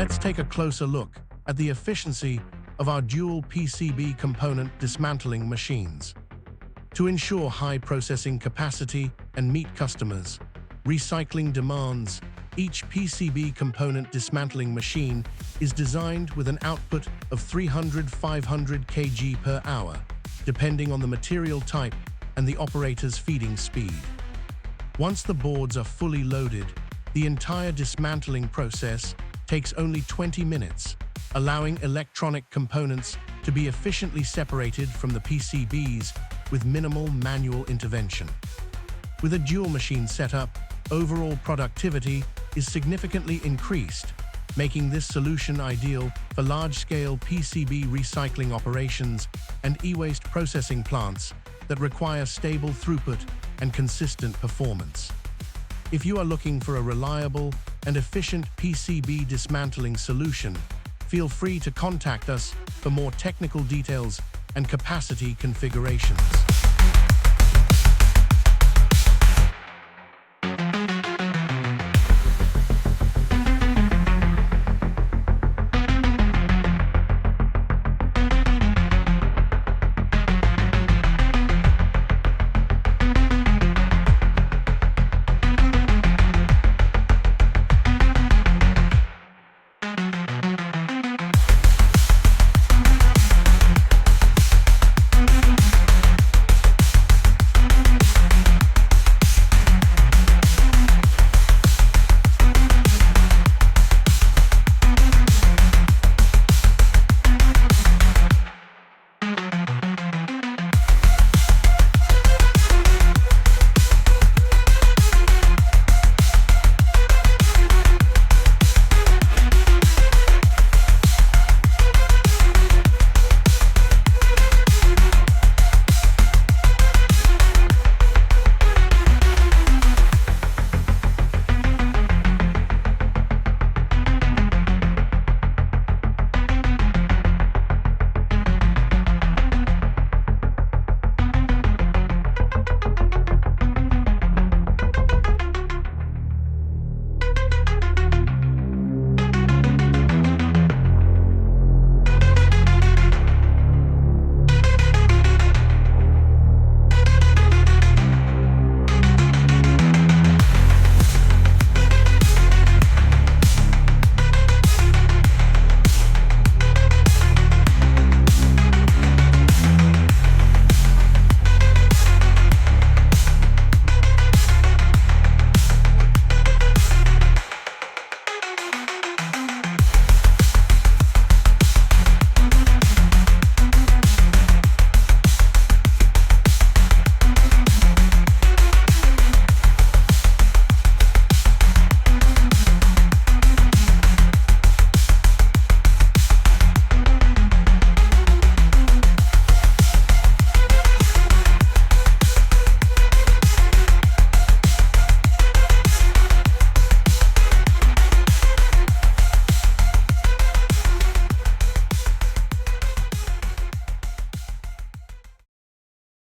Let's take a closer look at the efficiency of our dual PCB component dismantling machines. To ensure high processing capacity and meet customers' recycling demands, each PCB component dismantling machine is designed with an output of 300–500 kg per hour, depending on the material type and the operator's feeding speed. Once the boards are fully loaded, the entire dismantling process takes only 20 minutes, allowing electronic components to be efficiently separated from the PCBs with minimal manual intervention. With a dual machine setup, overall productivity is significantly increased, making this solution ideal for large-scale PCB recycling operations and e-waste processing plants that require stable throughput and consistent performance. If you are looking for a reliable and efficient PCB dismantling solution, feel free to contact us for more technical details and capacity configurations.